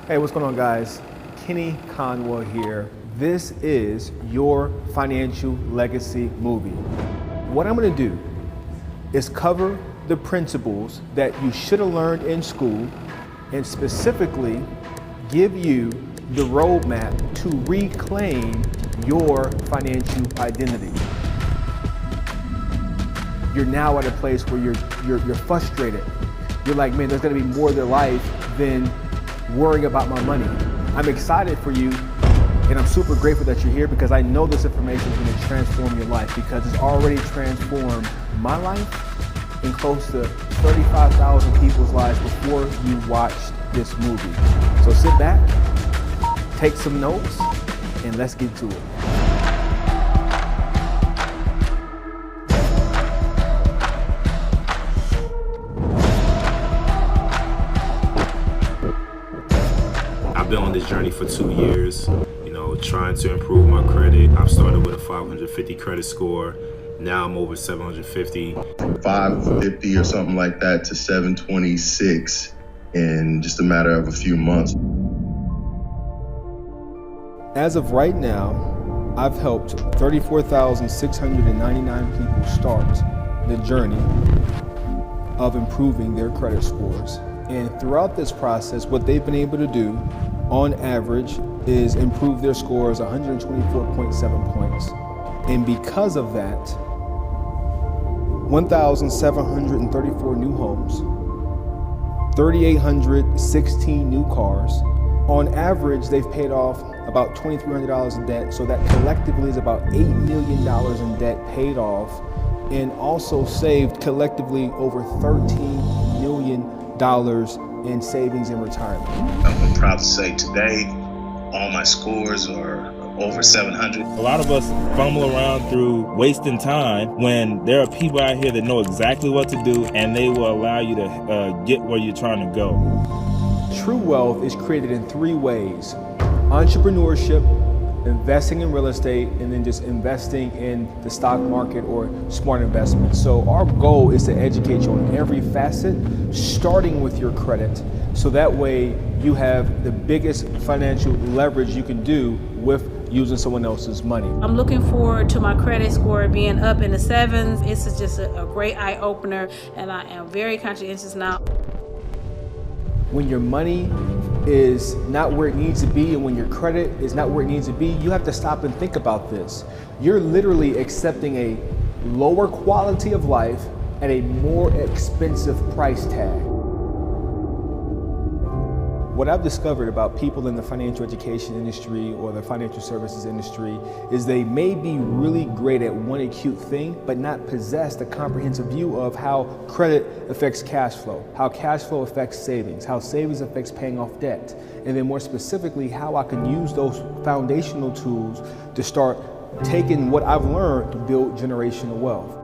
Hey, what's going on, guys? Kenney Conwell here. This is your financial legacy movie. What I'm going to do is cover the principles that you should have learned in school and specifically give you the roadmap to reclaim your financial identity. You're now at a place where you're frustrated. You're like, man, there's going to be more to life than worrying about my money. I'm excited for you, and I'm super grateful that you're here because I know this information is going to transform your life because it's already transformed my life and close to 35,000 people's lives before you watched this movie. So sit back, take some notes, and let's get to it. I've been on this journey for 2 years, trying to improve my credit. I've started with a 550 credit score. Now I'm over 750. 550 or something like that to 726 in just a matter of a few months. As of right now, I've helped 34,699 people start the journey of improving their credit scores. And throughout this process, what they've been able to do on average is improve their scores 124.7 points. And because of that, 1,734 new homes, 3,816 new cars. On average, they've paid off about $2,300 in debt. So that collectively is about $8 million in debt paid off, and also saved collectively over $13 million in savings in retirement. I'm proud to say today, all my scores are over 700. A lot of us fumble around through wasting time when there are people out here that know exactly what to do and they will allow you to get where you're trying to go. True wealth is created in three ways: entrepreneurship, investing in real estate, and then just investing in the stock market or smart investments. So our goal is to educate you on every facet, starting with your credit. So that way you have the biggest financial leverage you can do with using someone else's money. I'm looking forward to my credit score being up in the sevens. This is just a great eye opener, and I am very conscientious now. When your money is not where it needs to be and when your credit is not where it needs to be, you have to stop and think about this. You're literally accepting a lower quality of life at a more expensive price tag. What I've discovered about people in the financial education industry or the financial services industry is they may be really great at one acute thing, but not possess the comprehensive view of how credit affects cash flow, how cash flow affects savings, how savings affects paying off debt, and then more specifically, how I can use those foundational tools to start taking what I've learned to build generational wealth.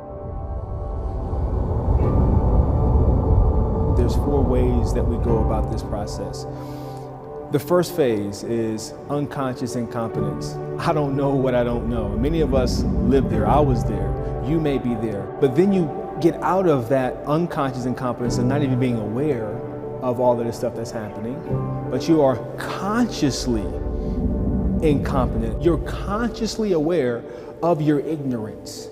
There's 4 ways that we go about this process. The first phase is unconscious incompetence. I don't know what I don't know. Many of us live there. I was there. You may be there. But then you get out of that unconscious incompetence and not even being aware of all of the stuff that's happening, but you are consciously incompetent. You're consciously aware of your ignorance.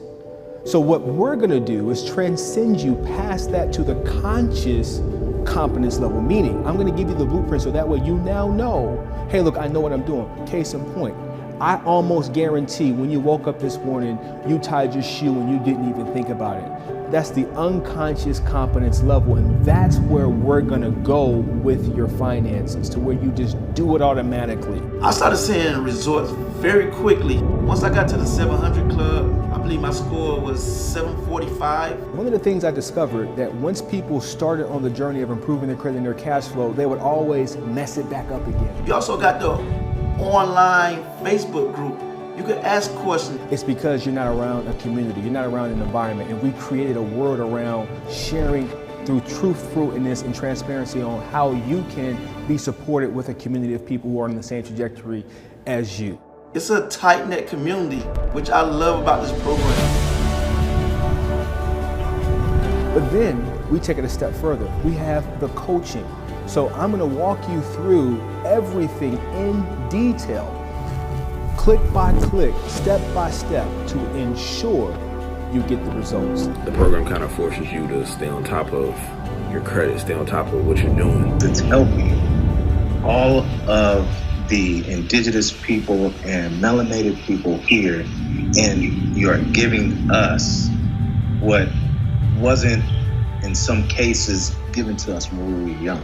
So what we're gonna do is transcend you past that to the conscious competence level, meaning I'm gonna give you the blueprint so that way you now know, hey, look, I know what I'm doing. Case in point, I almost guarantee when you woke up this morning, you tied your shoe and you didn't even think about it. That's the unconscious competence level, and that's where we're gonna go with your finances, to where you just do it automatically. I started seeing results very quickly. Once I got to the 700 club, I believe my score was 745. One of the things I discovered that once people started on the journey of improving their credit and their cash flow, they would always mess it back up again. You also got the online Facebook group. You can ask questions. It's because you're not around a community, you're not around an environment, and we created a world around sharing through truthfulness and transparency on how you can be supported with a community of people who are on the same trajectory as you. It's a tight-knit community, which I love about this program. But then we take it a step further. We have the coaching. So I'm gonna walk you through everything in detail, click by click, step by step, to ensure you get the results. The program kind of forces you to stay on top of your credit, stay on top of what you're doing. It's helping all of the indigenous people and melanated people here, and you're giving us what wasn't, in some cases, given to us when we were young.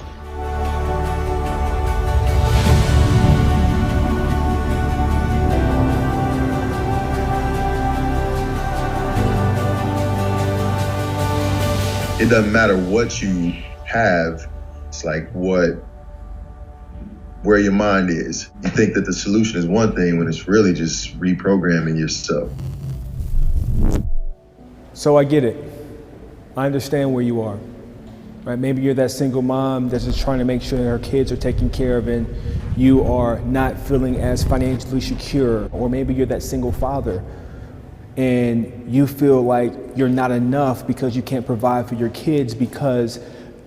It doesn't matter what you have, it's like where your mind is. You think that the solution is one thing when it's really just reprogramming yourself. So I get it. I understand where you are. Right? Maybe you're that single mom that's just trying to make sure that her kids are taken care of and you are not feeling as financially secure. Or maybe you're that single father and you feel like you're not enough because you can't provide for your kids because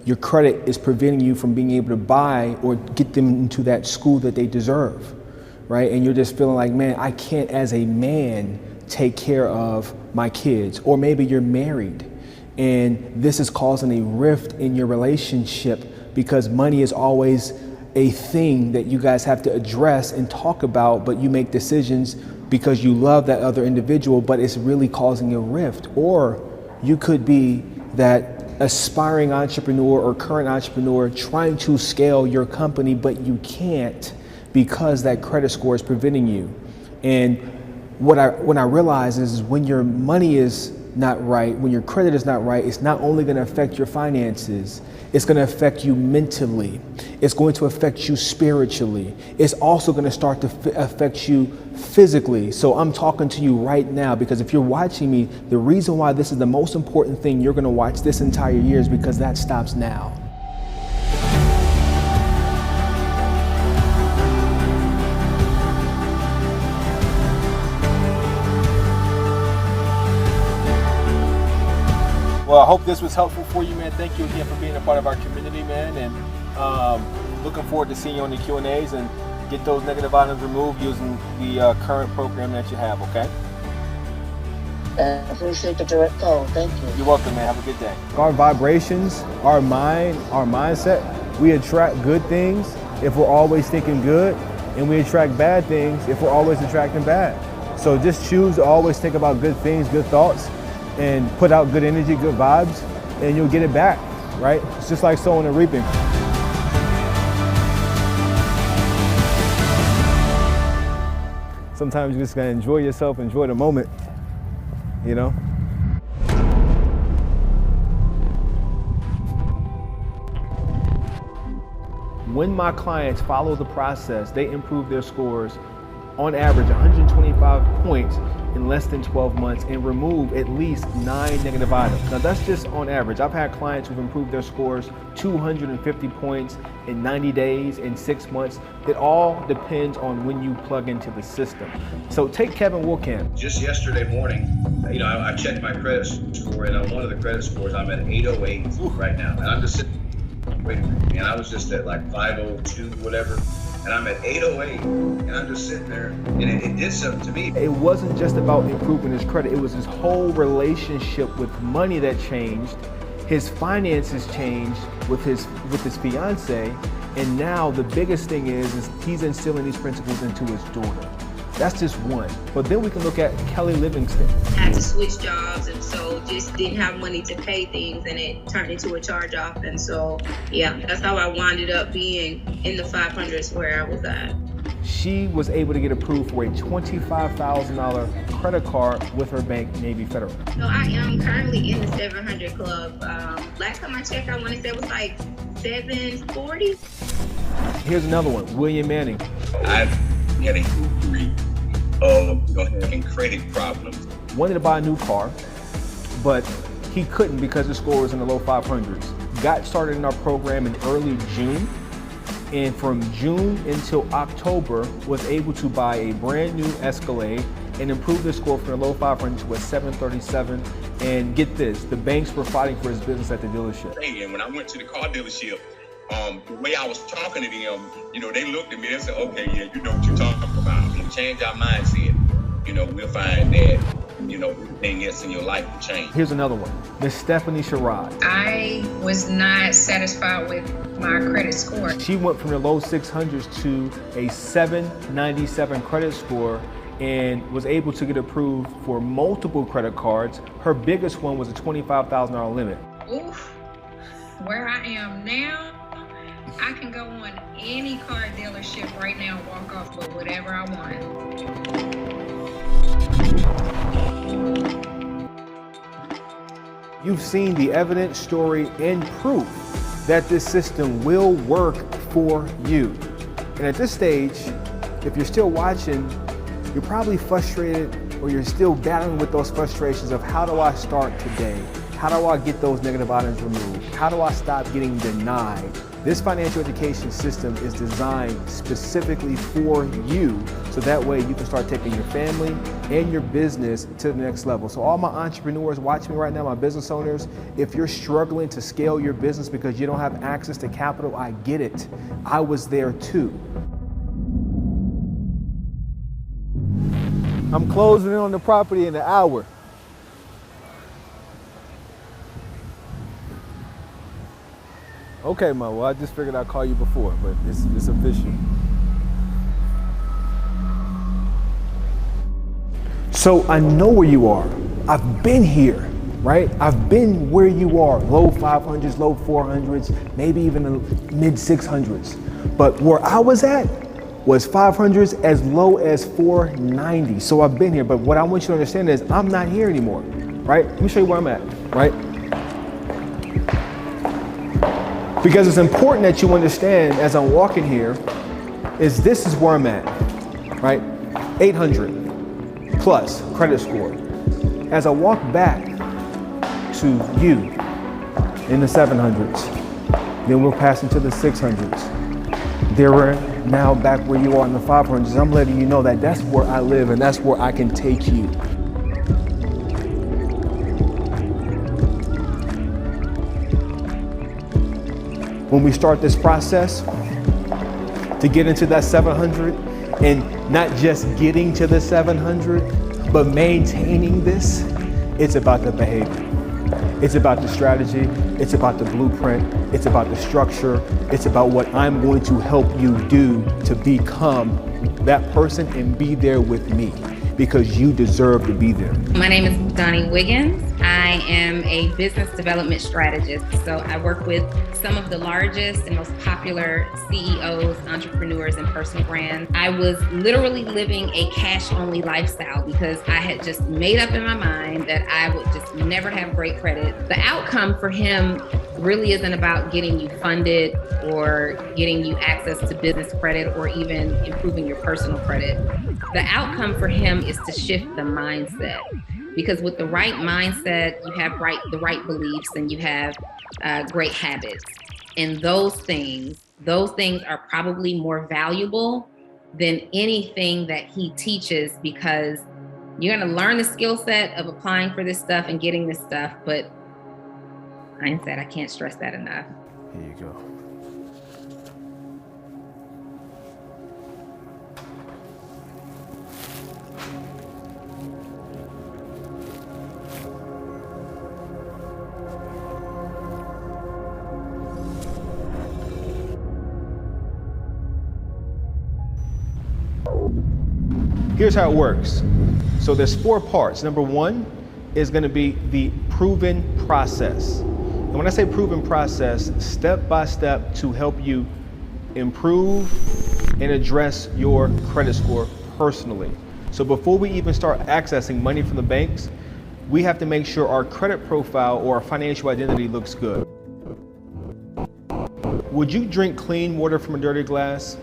your credit is preventing you from being able to buy or get them into that school that they deserve, right? And you're just feeling like, man, I can't as a man take care of my kids. Or maybe you're married and this is causing a rift in your relationship because money is always a thing that you guys have to address and talk about, but you make decisions because you love that other individual, but it's really causing a rift. Or you could be that aspiring entrepreneur or current entrepreneur trying to scale your company, but you can't because that credit score is preventing you. And what I realize is when your money is not right, when your credit is not right, it's not only gonna affect your finances, it's gonna affect you mentally. It's going to affect you spiritually. It's also gonna start to affect you physically. So I'm talking to you right now because if you're watching me, the reason why this is the most important thing you're gonna watch this entire year is because that stops now. Well, I hope this was helpful for you, man. Thank you again for being a part of our community, man. And looking forward to seeing you on the Q&As and get those negative items removed using the current program that you have, okay? I appreciate the direct call. Thank you. You're welcome, man. Have a good day. Our vibrations, our mind, our mindset, we attract good things if we're always thinking good, and we attract bad things if we're always attracting bad. So just choose to always think about good things, good thoughts, and put out good energy, good vibes, and you'll get it back, right? It's just like sowing and reaping. Sometimes you just gotta enjoy yourself, enjoy the moment, you know? When my clients follow the process, they improve their scores on average 125 points in less than 12 months and remove at least 9 negative items. Now that's just on average. I've had clients who've improved their scores 250 points in 90 days, in 6 months. It all depends on when you plug into the system. So take Kevin Woolcamp. Just yesterday morning, you know, I checked my credit score, and on one of the credit scores, I'm at 808 right now. And I'm just sitting, wait a minute, man, I was just at like 502, whatever. And I'm at 808, and I'm just sitting there, and it did something to me. It wasn't just about improving his credit, it was his whole relationship with money that changed. His finances changed with his fiance, and now the biggest thing is he's instilling these principles into his daughter. That's just one. But then we can look at Kelly Livingston. I had to switch jobs, and so just didn't have money to pay things, and it turned into a charge off. And so, yeah, that's how I wound up being in the 500s where I was at. She was able to get approved for a $25,000 credit card with her bank, Navy Federal. So I am currently in the 700 club. Last time I checked, I want to say it was like 740. Here's another one, William Manning. I've had a history of having credit problems. Wanted to buy a new car, but he couldn't because his score was in the low 500s. Got started in our program in early June, and from June until October was able to buy a brand new Escalade and improve the score from the low 500 to a 737. And get this, the banks were fighting for his business at the dealership. And when I went to the car dealership, The way I was talking to them, you know, they looked at me and said, okay, yeah, you know what you're talking about. And change our mindset, you know, we'll find that, you know, everything else in your life will change. Here's another one. Miss Stephanie Sherrod. I was not satisfied with my credit score. She went from the low 600s to a 797 credit score and was able to get approved for multiple credit cards. Her biggest one was a $25,000 limit. Oof, where I am now, I can go on any car dealership right now and walk off with whatever I want. You've seen the evidence, story, and proof that this system will work for you. And at this stage, if you're still watching, you're probably frustrated or you're still battling with those frustrations of how do I start today? How do I get those negative items removed? How do I stop getting denied? This financial education system is designed specifically for you, so that way you can start taking your family and your business to the next level. So all my entrepreneurs watching me right now, my business owners, if you're struggling to scale your business because you don't have access to capital, I get it. I was there too. I'm closing in on the property in an hour. Okay, Ma, well, I just figured I'd call you before, but it's official. So I know where you are. I've been here, right? I've been where you are, low 500s, low 400s, maybe even the mid 600s. But where I was at was 500s as low as 490. So I've been here, but what I want you to understand is I'm not here anymore, right? Let me show you where I'm at, right? Because it's important that you understand as I'm walking here, is this is where I'm at, right? 800 plus credit score. As I walk back to you in the 700s, then we'll pass into the 600s. They're now back where you are in the 500s. I'm letting you know that that's where I live and that's where I can take you. When we start this process to get into that 700 and not just getting to the 700, but maintaining this, it's about the behavior. It's about the strategy. It's about the blueprint. It's about the structure. It's about what I'm going to help you do to become that person and be there with me, because you deserve to be there. My name is Donnie Wiggins. I am a business development strategist. So I work with some of the largest and most popular CEOs, entrepreneurs, and personal brands. I was literally living a cash-only lifestyle because I had just made up in my mind that I would just never have great credit. The outcome for him really isn't about getting you funded or getting you access to business credit or even improving your personal credit. The outcome for him is to shift the mindset, because with the right mindset, you have the right beliefs and you have great habits. And those things are probably more valuable than anything that he teaches, because you're gonna learn the skill set of applying for this stuff and getting this stuff, but mindset, I can't stress that enough. Here you go. Here's how it works. So there's 4 parts. Number 1 is going to be the proven process. And when I say proven process, step by step to help you improve and address your credit score personally. So before we even start accessing money from the banks, we have to make sure our credit profile or our financial identity looks good. Would you drink clean water from a dirty glass?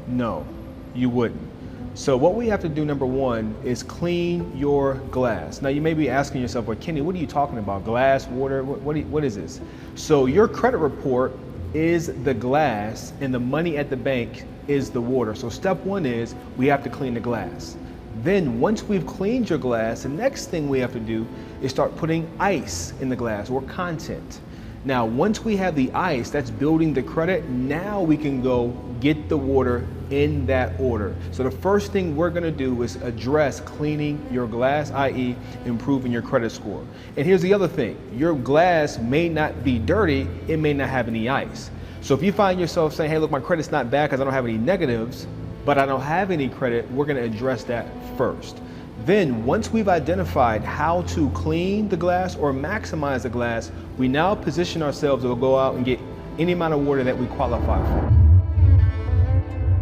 No, you wouldn't. So what we have to do, number 1, is clean your glass. Now you may be asking yourself, well, Kenny, what are you talking about? Glass, water, what is this? So your credit report is the glass and the money at the bank is the water. So step 1 is we have to clean the glass. Then once we've cleaned your glass, the next thing we have to do is start putting ice in the glass or content. Now, once we have the ice that's building the credit, now we can go get the water in that order. So the first thing we're gonna do is address cleaning your glass, i.e. improving your credit score. And here's the other thing, your glass may not be dirty, it may not have any ice. So if you find yourself saying, hey, look, my credit's not bad because I don't have any negatives, but I don't have any credit, we're gonna address that first. Then once we've identified how to clean the glass or maximize the glass, we now position ourselves to go out and get any amount of water that we qualify for.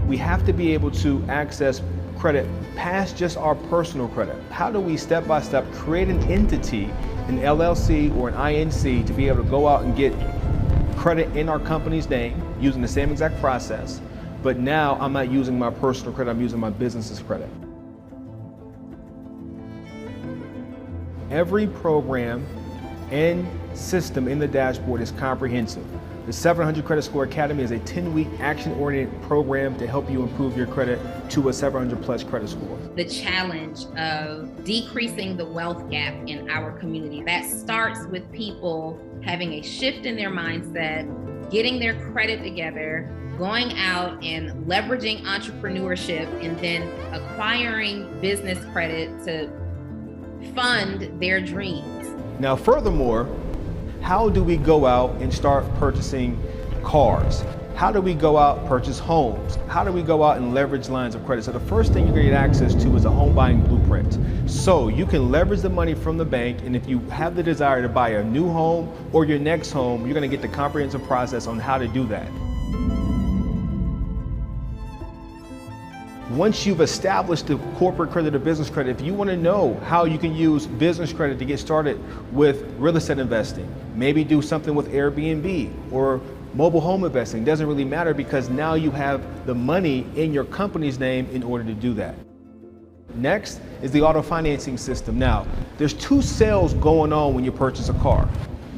We have to be able to access credit past just our personal credit. How do we step by step create an entity, an LLC or an INC, to be able to go out and get credit in our company's name using the same exact process, but now I'm not using my personal credit, I'm using my business's credit. Every program and system in the dashboard is comprehensive. The 700 Credit Score Academy is a 10-week action-oriented program to help you improve your credit to a 700 plus credit score. The challenge of decreasing the wealth gap in our community, that starts with people having a shift in their mindset, getting their credit together, going out and leveraging entrepreneurship, and then acquiring business credit to fund their dreams. Now, furthermore, how do we go out and start purchasing cars? How do we go out and purchase homes? How do we go out and leverage lines of credit? So the first thing you're gonna get access to is a home buying blueprint. So you can leverage the money from the bank, and if you have the desire to buy a new home or your next home, you're gonna get the comprehensive process on how to do that. Once you've established the corporate credit or business credit, if you want to know how you can use business credit to get started with real estate investing, maybe do something with Airbnb or mobile home investing, doesn't really matter because now you have the money in your company's name in order to do that. Next is the auto financing system. Now, there's two sales going on when you purchase a car.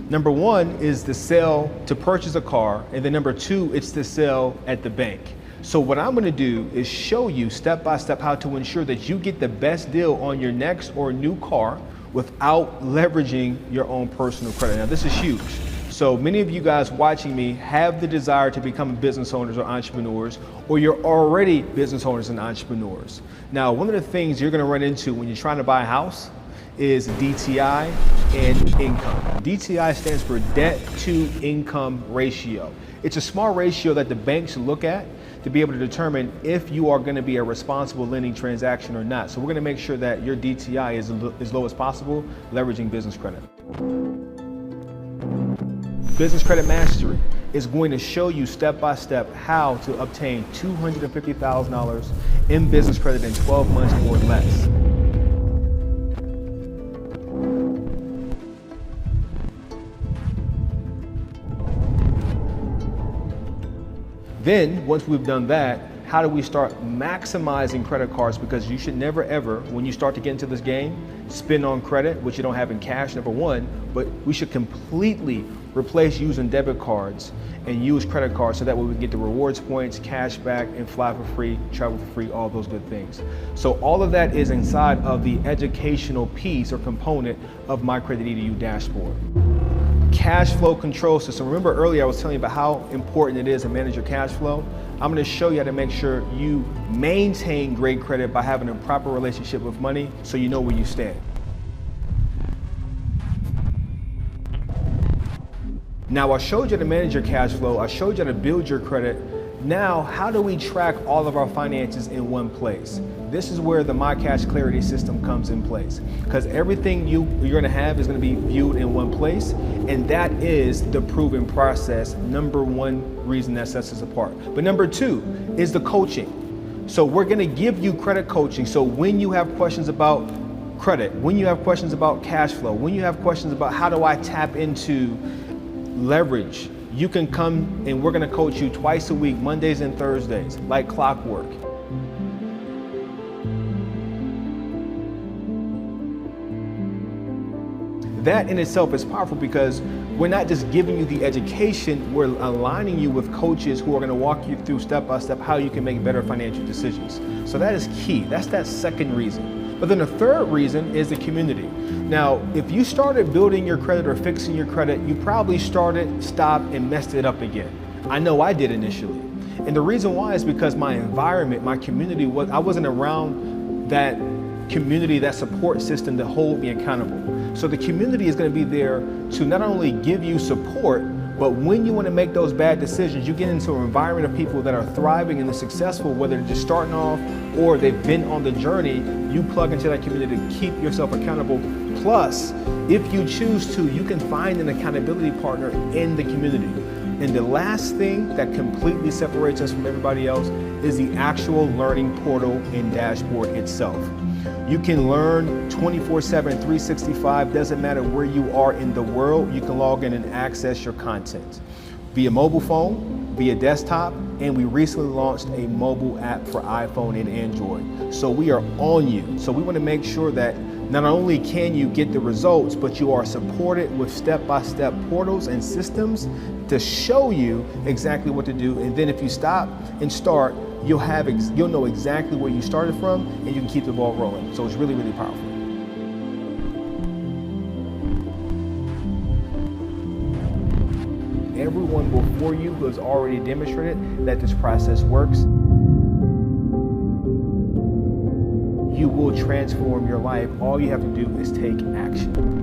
Number one is the sale to purchase a car, and then number two, it's the sale at the bank. So what I'm gonna do is show you step by step how to ensure that you get the best deal on your next or new car without leveraging your own personal credit. Now this is huge. So many of you guys watching me have the desire to become business owners or entrepreneurs, or you're already business owners and entrepreneurs. Now, one of the things you're gonna run into when you're trying to buy a house is DTI and income. DTI stands for debt to income ratio. It's a small ratio that the banks look at to be able to determine if you are going to be a responsible lending transaction or not. So we're going to make sure that your DTI is as low as possible, leveraging business credit. Business Credit Mastery is going to show you step by step how to obtain $250,000 in business credit in 12 months or less. Then, once we've done that, how do we start maximizing credit cards? Because you should never ever, when you start to get into this game, spend on credit, which you don't have in cash, number one, but we should completely replace using debit cards and use credit cards so that way we can get the rewards points, cash back, and fly for free, travel for free, all those good things. So all of that is inside of the educational piece or component of My Credit EDU dashboard. Cash flow control system. Remember earlier I was telling you about how important it is to manage your cash flow. I'm going to show you how to make sure you maintain great credit by having a proper relationship with money so you know where you stand. Now I showed you how to manage your cash flow. I showed you how to build your credit. Now, how do we track all of our finances in one place? This is where the My Cash Clarity system comes in place, because everything you're going to have is going to be viewed in one place, and that is the proven process. Number one reason that sets us apart. But number two is the coaching. So we're going to give you credit coaching. So when you have questions about credit, when you have questions about cash flow, when you have questions about how do I tap into leverage, you can come and we're going to coach you twice a week, Mondays and Thursdays, like clockwork. That in itself is powerful because we're not just giving you the education, we're aligning you with coaches who are going to walk you through step by step how you can make better financial decisions. So that is key. That's that second reason. But then the third reason is the community. Now, if you started building your credit or fixing your credit, you probably started, stopped, and messed it up again. I know I did initially. And the reason why is because my environment, my community, I wasn't around that community, that support system to hold me accountable. So the community is going to be there to not only give you support, but when you want to make those bad decisions, you get into an environment of people that are thriving and they're successful, whether they're just starting off or they've been on the journey. You plug into that community to keep yourself accountable. Plus, if you choose to, you can find an accountability partner in the community. And the last thing that completely separates us from everybody else is the actual learning portal and dashboard itself. You can learn 24/7, 365, doesn't matter where you are in the world, you can log in and access your content via mobile phone, via desktop, and we recently launched a mobile app for iPhone and Android. So we are on you. So we want to make sure that not only can you get the results, but you are supported with step-by-step portals and systems to show you exactly what to do. And then if you stop and start, you'll know exactly where you started from and you can keep the ball rolling. So it's really, really powerful. Everyone before you has already demonstrated that this process works. You will transform your life. All you have to do is take action.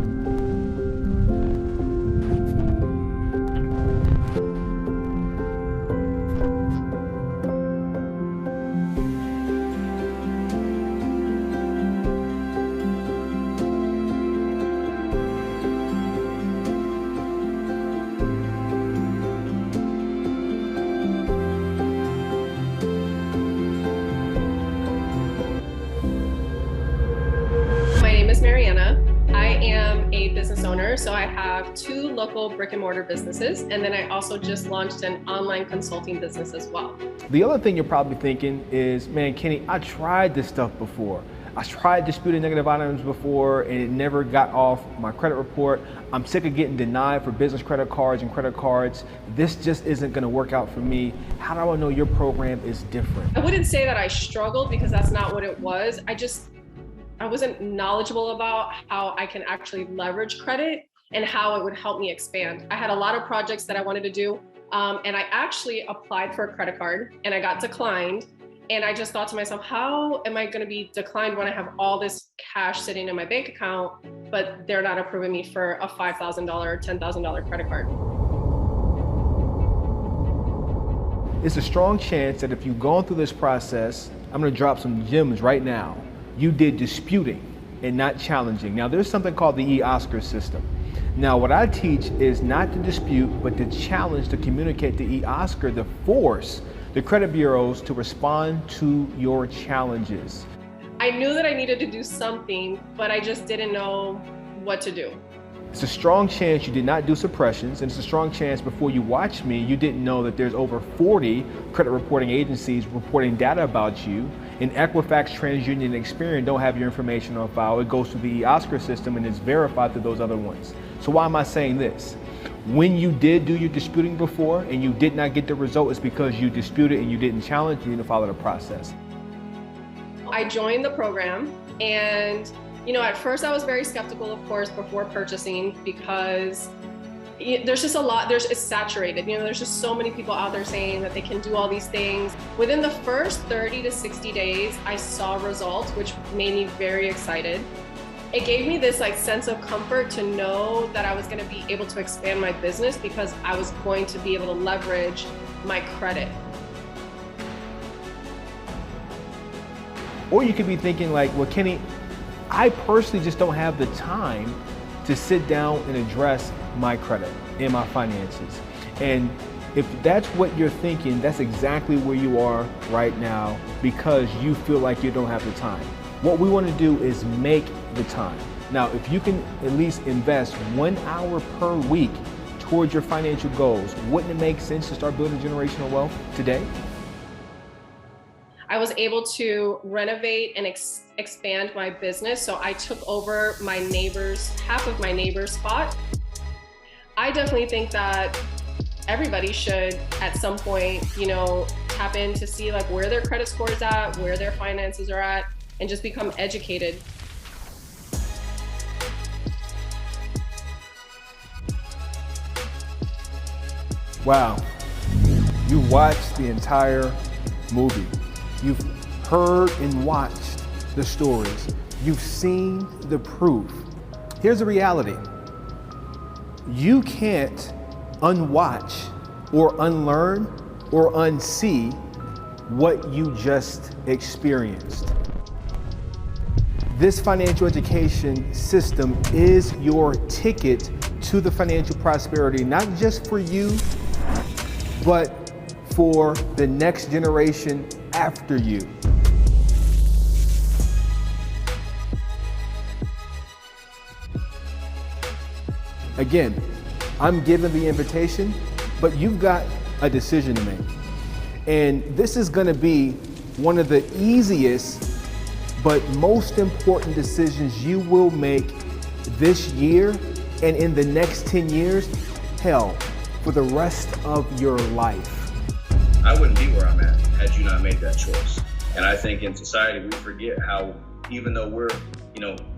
So I have 2 local brick and mortar businesses, and then I also just launched an online consulting business as well. The other thing you're probably thinking is, man, Kenny, I tried this stuff before. I tried disputing negative items before and it never got off my credit report. I'm sick of getting denied for business credit cards and credit cards. This just isn't gonna work out for me. How do I know your program is different? I wouldn't say that I struggled because that's not what it was. I wasn't knowledgeable about how I can actually leverage credit and how it would help me expand. I had a lot of projects that I wanted to do, and I actually applied for a credit card and I got declined. And I just thought to myself, how am I gonna be declined when I have all this cash sitting in my bank account, but they're not approving me for a $5,000 or $10,000 credit card? It's a strong chance that if you've gone through this process, I'm gonna drop some gems right now. You did disputing and not challenging. Now there's something called the E-Oscar system. Now what I teach is not to dispute, but to challenge, to communicate the E-Oscar, to force the credit bureaus to respond to your challenges. I knew that I needed to do something, but I just didn't know what to do. It's a strong chance you did not do suppressions, and it's a strong chance before you watched me, you didn't know that there's over 40 credit reporting agencies reporting data about you. And Equifax, TransUnion, and Experian don't have your information on file. It goes through the E-Oscar system and it's verified through those other ones. So why am I saying this? When you did do your disputing before and you did not get the result, it's because you disputed and you didn't challenge, you didn't follow the process. I joined the program and at first I was very skeptical, of course, before purchasing because there's just a lot, it's saturated. There's just so many people out there saying that they can do all these things. Within the first 30 to 60 days, I saw results, which made me very excited. It gave me this sense of comfort to know that I was going to be able to expand my business because I was going to be able to leverage my credit. Or you could be thinking well, Kenny, I personally just don't have the time to sit down and address my credit and my finances. And if that's what you're thinking, that's exactly where you are right now because you feel like you don't have the time. What we want to do is make the time. Now, if you can at least invest 1 hour per week towards your financial goals, wouldn't it make sense to start building generational wealth today? I was able to renovate and expand my business. So I took over half of my neighbor's spot. I definitely think that everybody should at some point, tap in to see where their credit score is at, where their finances are at, and just become educated. Wow, you watched the entire movie. You've heard and watched the stories. You've seen the proof. Here's the reality. You can't unwatch or unlearn or unsee what you just experienced. This financial education system is your ticket to the financial prosperity, not just for you, but for the next generation after you. Again, I'm giving the invitation, but you've got a decision to make. And this is gonna be one of the easiest but most important decisions you will make this year and in the next 10 years, hell, for the rest of your life. I wouldn't be where I'm at had you not made that choice. And I think in society, we forget how, even though we're,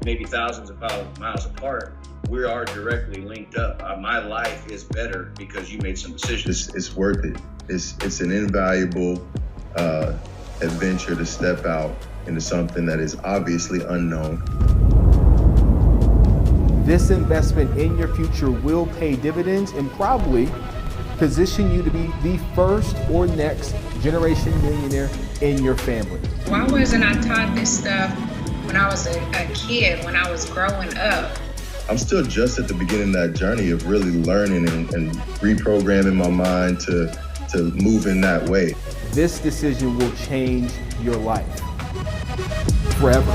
maybe thousands of miles apart, we are directly linked up. My life is better because you made some decisions. It's worth it. It's an invaluable adventure to step out into something that is obviously unknown. This investment in your future will pay dividends and probably position you to be the first or next generation millionaire in your family. Why wasn't I taught this stuff when I was a kid, when I was growing up? I'm still just at the beginning of that journey of really learning and reprogramming my mind to move in that way. This decision will change your life forever.